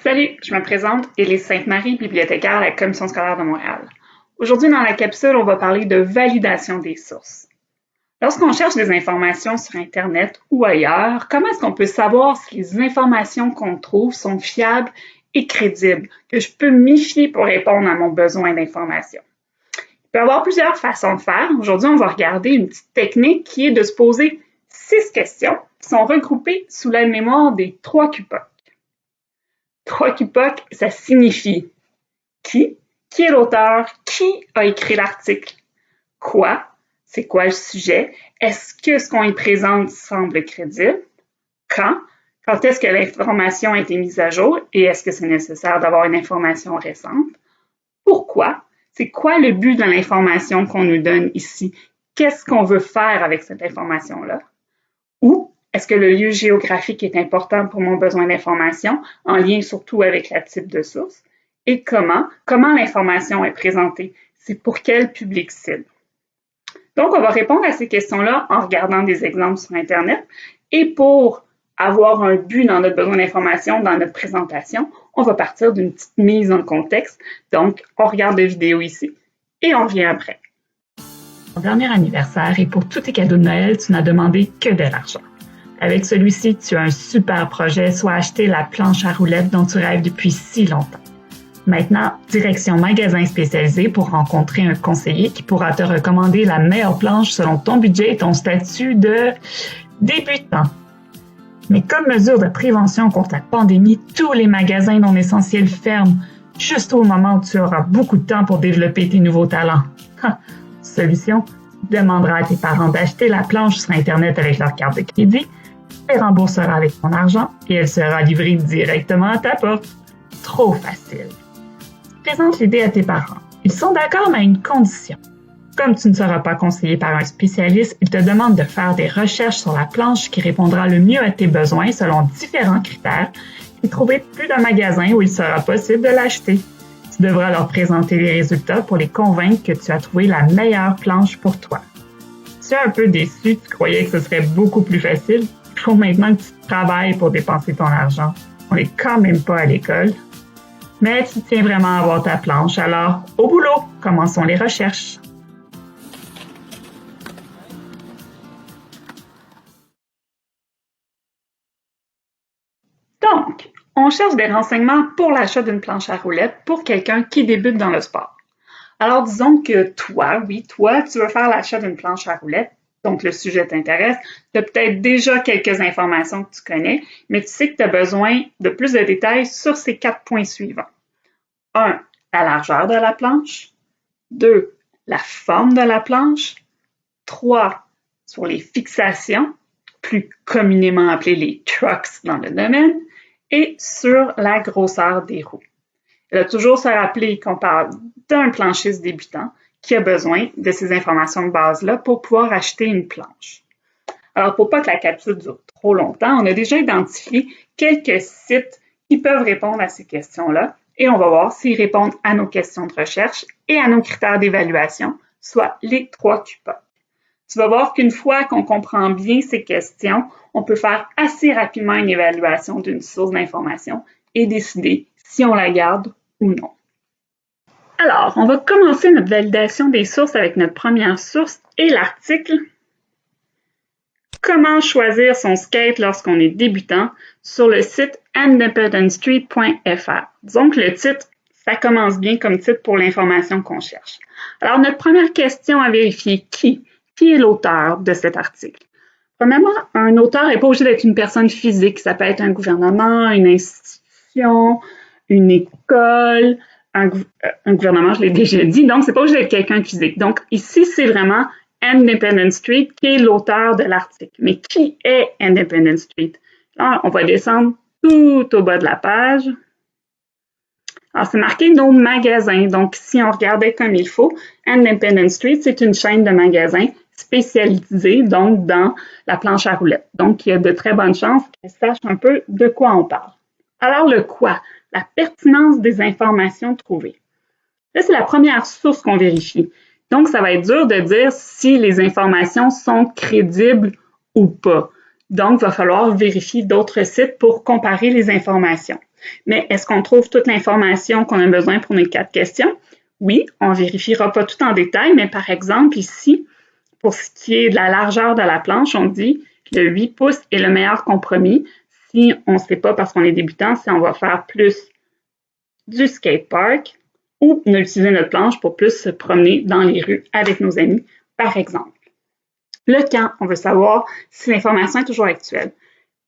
Salut, je me présente, Élise Sainte-Marie, bibliothécaire à la Commission scolaire de Montréal. Aujourd'hui, dans la capsule, on va parler de validation des sources. Lorsqu'on cherche des informations sur Internet ou ailleurs, comment est-ce qu'on peut savoir si les informations qu'on trouve sont fiables et crédibles, que je peux m'y fier pour répondre à mon besoin d'information? Il peut y avoir plusieurs façons de faire. Aujourd'hui, on va regarder une petite technique qui est de se poser 6 questions qui sont regroupées sous la mémoire des 3 QPOC. 3 QPOC, ça signifie qui est l'auteur, qui a écrit l'article, quoi, c'est quoi le sujet, est-ce que ce qu'on y présente semble crédible, quand est-ce que l'information a été mise à jour et est-ce que c'est nécessaire d'avoir une information récente, pourquoi, c'est quoi le but de l'information qu'on nous donne ici, qu'est-ce qu'on veut faire avec cette information-là, où est-ce que le lieu géographique est important pour mon besoin d'information, en lien surtout avec le type de source? Et comment l'information est présentée? C'est pour quel public cible? Donc, on va répondre à ces questions-là en regardant des exemples sur Internet. Et pour avoir un but dans notre besoin d'information, dans notre présentation, on va partir d'une petite mise en contexte. Donc, on regarde des vidéos ici et on revient après. Ton dernier anniversaire et pour tous tes cadeaux de Noël, tu n'as demandé que de l'argent. Avec celui-ci, tu as un super projet, soit acheter la planche à roulettes dont tu rêves depuis si longtemps. Maintenant, direction magasin spécialisé pour rencontrer un conseiller qui pourra te recommander la meilleure planche selon ton budget et ton statut de débutant. Mais comme mesure de prévention contre la pandémie, tous les magasins non essentiels ferment, juste au moment où tu auras beaucoup de temps pour développer tes nouveaux talents. Solution, tu demanderas à tes parents d'acheter la planche sur Internet avec leur carte de crédit, tu les rembourseras avec ton argent et elle sera livrée directement à ta porte. Trop facile. Présente l'idée à tes parents. Ils sont d'accord, mais à une condition. Comme tu ne seras pas conseillé par un spécialiste, ils te demandent de faire des recherches sur la planche qui répondra le mieux à tes besoins selon différents critères et trouver plus d'un magasin où il sera possible de l'acheter. Tu devras leur présenter les résultats pour les convaincre que tu as trouvé la meilleure planche pour toi. Tu es un peu déçu, tu croyais que ce serait beaucoup plus facile. Il faut maintenant que tu travailles pour dépenser ton argent. On n'est quand même pas à l'école. Mais tu tiens vraiment à avoir ta planche, alors au boulot, commençons les recherches. Donc, on cherche des renseignements pour l'achat d'une planche à roulettes pour quelqu'un qui débute dans le sport. Alors, disons que toi, tu veux faire l'achat d'une planche à roulettes, donc le sujet t'intéresse, tu as peut-être déjà quelques informations que tu connais, mais tu sais que tu as besoin de plus de détails sur ces 4 points suivants. 1. La largeur de la planche. 2. La forme de la planche. 3. Sur les fixations, plus communément appelées les trucks dans le domaine, et sur la grosseur des roues. Il va toujours se rappeler qu'on parle d'un planchiste débutant qui a besoin de ces informations de base-là pour pouvoir acheter une planche. Alors, pour pas que la capsule dure trop longtemps, on a déjà identifié quelques sites qui peuvent répondre à ces questions-là et on va voir s'ils répondent à nos questions de recherche et à nos critères d'évaluation, soit les 3 QPOC. Tu vas voir qu'une fois qu'on comprend bien ces questions, on peut faire assez rapidement une évaluation d'une source d'information et décider si on la garde ou non. Alors, on va commencer notre validation des sources avec notre première source et l'article « Comment choisir son skate lorsqu'on est débutant » sur le site independentstreet.fr. Donc, le titre, ça commence bien comme titre pour l'information qu'on cherche. Alors, notre première question à vérifier, qui est l'auteur de cet article? Premièrement, un auteur n'est pas obligé d'être une personne physique. Ça peut être un gouvernement, une institution, une école, un gouvernement, je l'ai déjà dit. Donc, c'est pas obligé d'être quelqu'un de physique. Donc, ici, c'est vraiment Independent Street qui est l'auteur de l'article. Mais qui est Independent Street? Là, on va descendre tout au bas de la page. Alors, c'est marqué nos magasins. Donc, si on regardait comme il faut, Independent Street, c'est une chaîne de magasins spécialisée, donc, dans la planche à roulettes. Donc, il y a de très bonnes chances qu'elle sache un peu de quoi on parle. Alors, le quoi? La pertinence des informations trouvées. Là, c'est la première source qu'on vérifie. Donc, ça va être dur de dire si les informations sont crédibles ou pas. Donc, il va falloir vérifier d'autres sites pour comparer les informations. Mais est-ce qu'on trouve toute l'information qu'on a besoin pour nos 4 questions? Oui, on ne vérifiera pas tout en détail, mais par exemple, ici, pour ce qui est de la largeur de la planche, on dit que le 8 pouces est le meilleur compromis. Si on ne sait pas parce qu'on est débutant, si on va faire plus du skatepark ou utiliser notre planche pour plus se promener dans les rues avec nos amis, par exemple. Le quand, on veut savoir si l'information est toujours actuelle.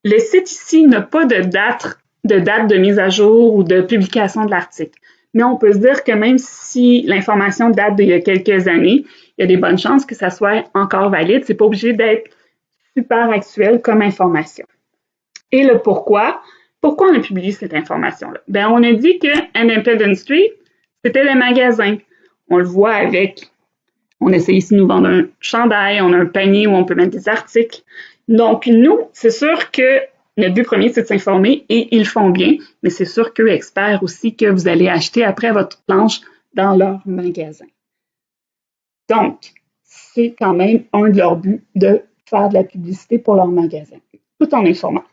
Le site ici n'a pas de date de mise à jour ou de publication de l'article. Mais on peut se dire que même si l'information date d'il y a quelques années, il y a des bonnes chances que ça soit encore valide. C'est pas obligé d'être super actuel comme information. Et le pourquoi on a publié cette information-là? Ben, on a dit que Independence Street, c'était le magasin. On le voit on essaie ici de nous vendre un chandail, on a un panier où on peut mettre des articles. Donc, nous, c'est sûr que notre but premier, c'est de s'informer et ils font bien, mais c'est sûr qu'eux espèrent aussi que vous allez acheter après votre planche dans leur magasin. Donc, c'est quand même un de leurs buts de faire de la publicité pour leur magasin, tout en informant.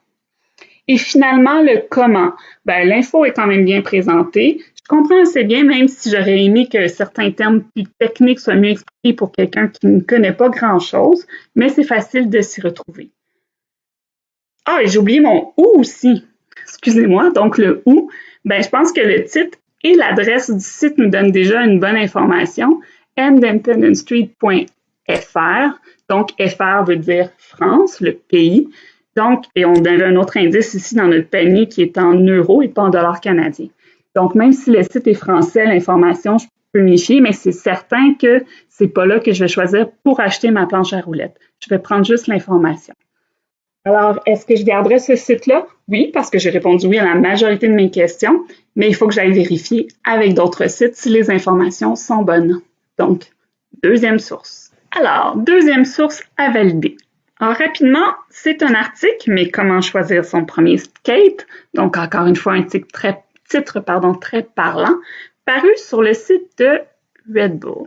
Et finalement, le comment. Ben, l'info est quand même bien présentée. Je comprends assez bien, même si j'aurais aimé que certains termes plus techniques soient mieux expliqués pour quelqu'un qui ne connaît pas grand-chose, mais c'est facile de s'y retrouver. Ah, et j'ai oublié mon où aussi. Excusez-moi. Donc, le où, ben, je pense que le titre et l'adresse du site nous donnent déjà une bonne information. independencestreet.fr. Donc, FR veut dire France, le pays. Donc, et on a un autre indice ici dans notre panier qui est en euros et pas en dollars canadiens. Donc, même si le site est français, l'information, je peux m'y fier, mais c'est certain que c'est pas là que je vais choisir pour acheter ma planche à roulettes. Je vais prendre juste l'information. Alors, est-ce que je garderai ce site-là? Oui, parce que j'ai répondu oui à la majorité de mes questions, mais il faut que j'aille vérifier avec d'autres sites si les informations sont bonnes. Donc, deuxième source. Alors, deuxième source à valider. Alors, rapidement, c'est un article, mais comment choisir son premier skate? Donc, encore une fois, un titre très parlant, paru sur le site de Red Bull.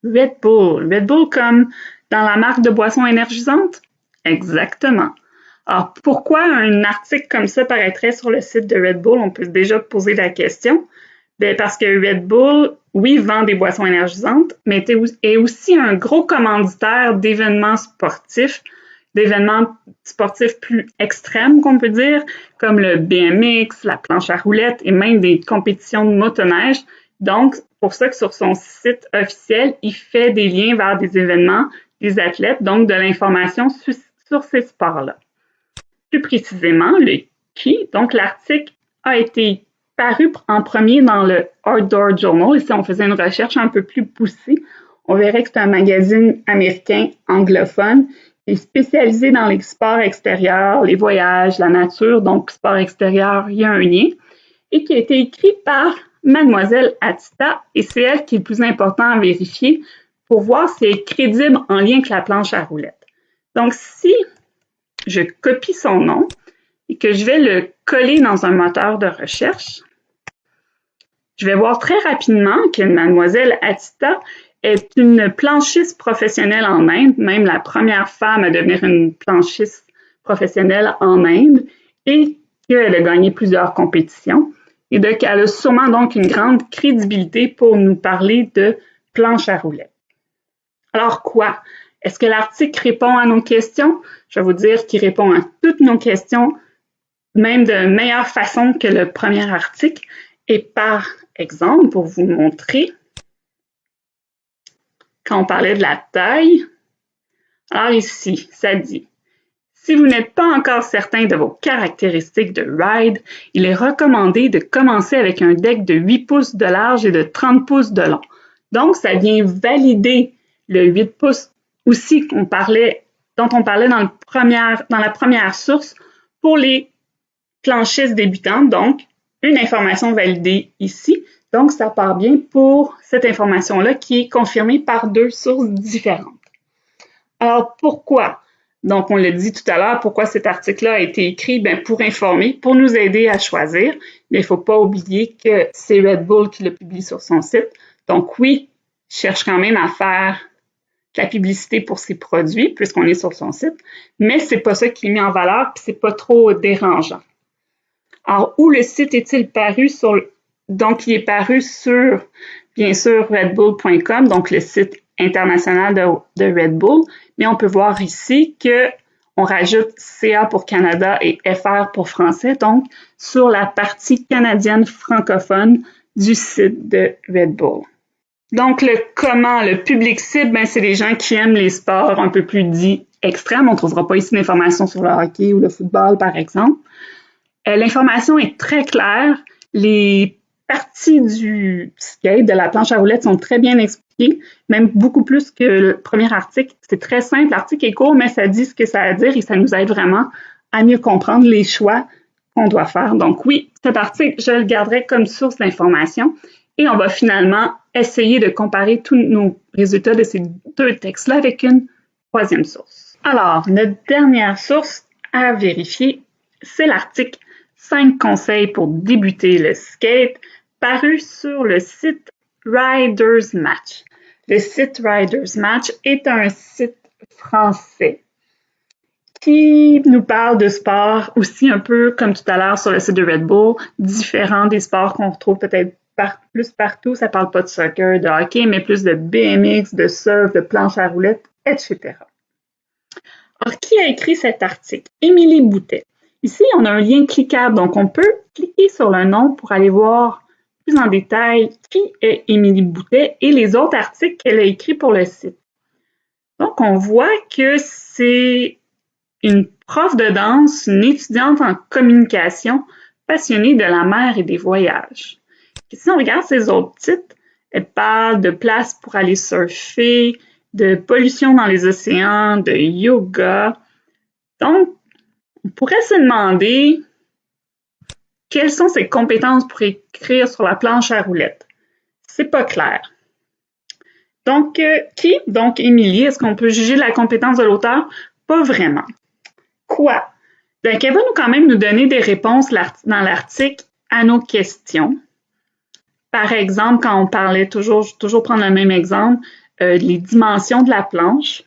Red Bull comme dans la marque de boissons énergisantes? Exactement. Alors, pourquoi un article comme ça paraîtrait sur le site de Red Bull? On peut déjà poser la question. Bien, parce que Red Bull, oui, vend des boissons énergisantes, mais est aussi un gros commanditaire d'événements sportifs plus extrêmes, qu'on peut dire, comme le BMX, la planche à roulettes et même des compétitions de motoneige. Donc, pour ça que sur son site officiel, il fait des liens vers des événements, des athlètes, donc de l'information sur ces sports-là. Plus précisément, le qui, donc l'article a été paru en premier dans le Outdoor Journal. Et si on faisait une recherche un peu plus poussée, on verrait que c'est un magazine américain anglophone qui est spécialisé dans les sports extérieurs, les voyages, la nature. Donc, sport extérieur, il y a un lien. Et qui a été écrit par Mademoiselle Atita. Et c'est elle qui est le plus important à vérifier pour voir si elle est crédible en lien avec la planche à roulettes. Donc, si je copie son nom et que je vais le coller dans un moteur de recherche, je vais voir très rapidement que Mademoiselle Atita est une planchiste professionnelle en Inde, même la première femme à devenir une planchiste professionnelle en Inde, et qu'elle a gagné plusieurs compétitions. Et donc, elle a sûrement donc une grande crédibilité pour nous parler de planche à roulettes. Alors quoi? Est-ce que l'article répond à nos questions? Je vais vous dire qu'il répond à toutes nos questions, même de meilleure façon que le premier article. Et par exemple, pour vous montrer, quand on parlait de la taille, alors ici, ça dit « Si vous n'êtes pas encore certain de vos caractéristiques de ride, il est recommandé de commencer avec un deck de 8 pouces de large et de 30 pouces de long. » Donc, ça vient valider le 8 pouces aussi dont on parlait dans la première source pour les planchistes débutants. Donc, une information validée ici. Donc, ça part bien pour cette information-là qui est confirmée par 2 sources différentes. Alors, pourquoi? Donc, on l'a dit tout à l'heure, pourquoi cet article-là a été écrit? Bien, pour informer, pour nous aider à choisir. Mais il ne faut pas oublier que c'est Red Bull qui l'a publié sur son site. Donc, oui, je cherche quand même à faire de la publicité pour ses produits, puisqu'on est sur son site, mais c'est pas ça qui est mis en valeur, puis c'est pas trop dérangeant. Alors, où le site est-il paru donc, il est paru sur, bien sûr, redbull.com, donc le site international de Red Bull, mais on peut voir ici qu'on rajoute CA pour Canada et FR pour français, donc sur la partie canadienne francophone du site de Red Bull. Donc, le public cible, c'est les gens qui aiment les sports un peu plus dits extrêmes. On ne trouvera pas ici d'informations sur le hockey ou le football, par exemple. L'information est très claire. Les parties du skate, de la planche à roulettes, sont très bien expliquées, même beaucoup plus que le premier article. C'est très simple, l'article est court, mais ça dit ce que ça a à dire et ça nous aide vraiment à mieux comprendre les choix qu'on doit faire. Donc oui, cet article, je le garderai comme source d'information et on va finalement essayer de comparer tous nos résultats de ces deux textes-là avec une troisième source. Alors, notre dernière source à vérifier, c'est l'article 5 conseils pour débuter le skate, paru sur le site Riders Match. Le site Riders Match est un site français qui nous parle de sport aussi un peu comme tout à l'heure sur le site de Red Bull, différent des sports qu'on retrouve peut-être plus partout. Ça parle pas de soccer, de hockey, mais plus de BMX, de surf, de planche à roulettes, etc. Alors, qui a écrit cet article? Émilie Boutet. Ici, on a un lien cliquable, donc on peut cliquer sur le nom pour aller voir plus en détail qui est Émilie Boutet et les autres articles qu'elle a écrits pour le site. Donc, on voit que c'est une prof de danse, une étudiante en communication, passionnée de la mer et des voyages. Et si on regarde ses autres titres, elle parle de places pour aller surfer, de pollution dans les océans, de yoga. Donc, on pourrait se demander quelles sont ses compétences pour écrire sur la planche à roulettes. C'est pas clair. Donc, qui? Donc, Émilie, est-ce qu'on peut juger la compétence de l'auteur? Pas vraiment. Quoi? Donc, elle va quand même nous donner des réponses dans l'article à nos questions. Par exemple, quand on parlait, toujours prendre le même exemple, les dimensions de la planche.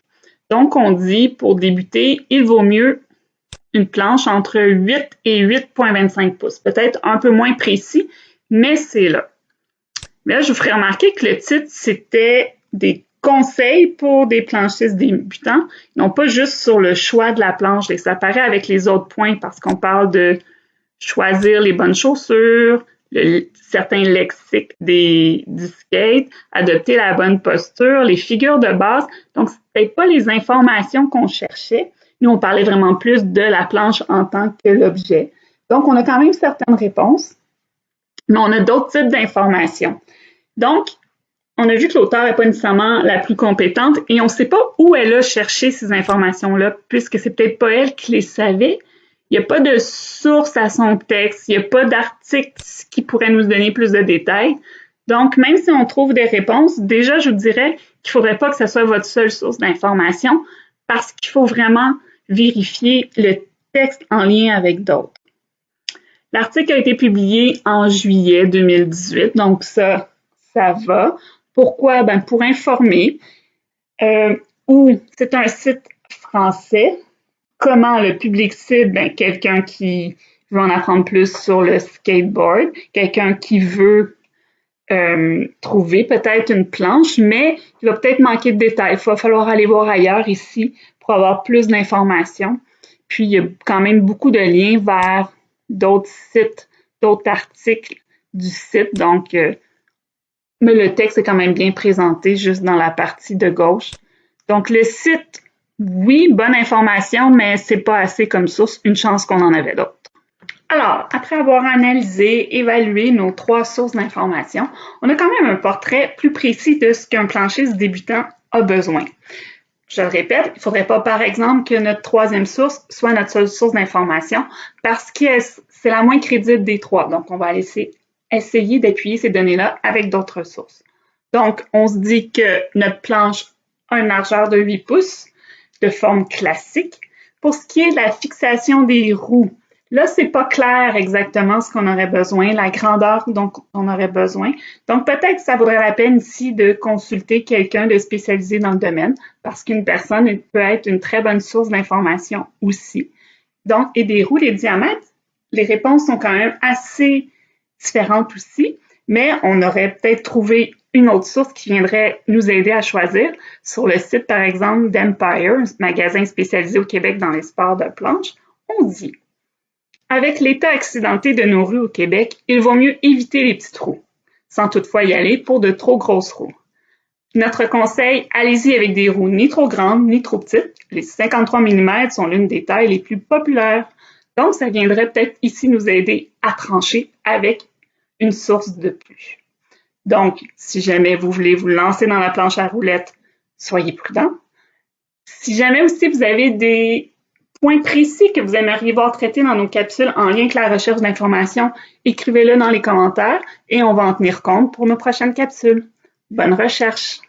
Donc, on dit, pour débuter, il vaut mieux une planche entre 8 et 8,25 pouces. Peut-être un peu moins précis, mais c'est là. Mais là, je vous ferai remarquer que le titre, c'était des conseils pour des planchistes débutants, non pas juste sur le choix de la planche. Et ça paraît avec les autres points parce qu'on parle de choisir les bonnes chaussures, certains lexiques du skate, adopter la bonne posture, les figures de base. Donc, ce n'était pas les informations qu'on cherchait. Nous, on parlait vraiment plus de la planche en tant que l'objet. Donc, on a quand même certaines réponses, mais on a d'autres types d'informations. Donc, on a vu que l'auteur n'est pas nécessairement la plus compétente et on ne sait pas où elle a cherché ces informations-là, puisque c'est peut-être pas elle qui les savait. Il n'y a pas de source à son texte, il n'y a pas d'article qui pourrait nous donner plus de détails. Donc, même si on trouve des réponses, déjà, je vous dirais qu'il ne faudrait pas que ce soit votre seule source d'information parce qu'il faut vraiment vérifier le texte en lien avec d'autres. L'article a été publié en juillet 2018, donc ça va. Pourquoi? Pour informer. C'est un site français. Comment le public cible? Quelqu'un qui veut en apprendre plus sur le skateboard, quelqu'un qui veut trouver peut-être une planche, mais il va peut-être manquer de détails. Il va falloir aller voir ailleurs ici pour avoir plus d'informations. Puis, il y a quand même beaucoup de liens vers d'autres sites, d'autres articles du site. Donc, mais le texte est quand même bien présenté juste dans la partie de gauche. Donc, le site, oui, bonne information, mais c'est pas assez comme source. Une chance qu'on en avait d'autres. Alors, après avoir analysé, évalué nos 3 sources d'information, on a quand même un portrait plus précis de ce qu'un planchiste débutant a besoin. Je le répète, il ne faudrait pas, par exemple, que notre 3e source soit notre seule source d'information parce que c'est la moins crédible des 3. Donc, on va essayer d'appuyer ces données-là avec d'autres sources. Donc, on se dit que notre planche a une largeur de 8 pouces de forme classique. Pour ce qui est de la fixation des roues, là, c'est pas clair exactement ce qu'on aurait besoin, la grandeur dont on aurait besoin. Donc, peut-être que ça vaudrait la peine ici de consulter quelqu'un de spécialisé dans le domaine parce qu'une personne peut être une très bonne source d'information aussi. Donc, et des roues, les diamètres, Les réponses sont quand même assez différentes aussi, mais on aurait peut-être trouvé une autre source qui viendrait nous aider à choisir. Sur le site, par exemple, d'Empire, un magasin spécialisé au Québec dans les sports de planche, on dit « Avec l'état accidenté de nos rues au Québec, il vaut mieux éviter les petits trous, sans toutefois y aller pour de trop grosses roues. Notre conseil, allez-y avec des roues ni trop grandes ni trop petites. Les 53 mm sont l'une des tailles les plus populaires. Donc, ça viendrait peut-être ici nous aider à trancher avec une source de plus. Donc, si jamais vous voulez vous lancer dans la planche à roulettes, soyez prudent. Si jamais aussi vous avez des points précis que vous aimeriez voir traités dans nos capsules en lien avec la recherche d'informations, écrivez-le dans les commentaires et on va en tenir compte pour nos prochaines capsules. Bonne recherche!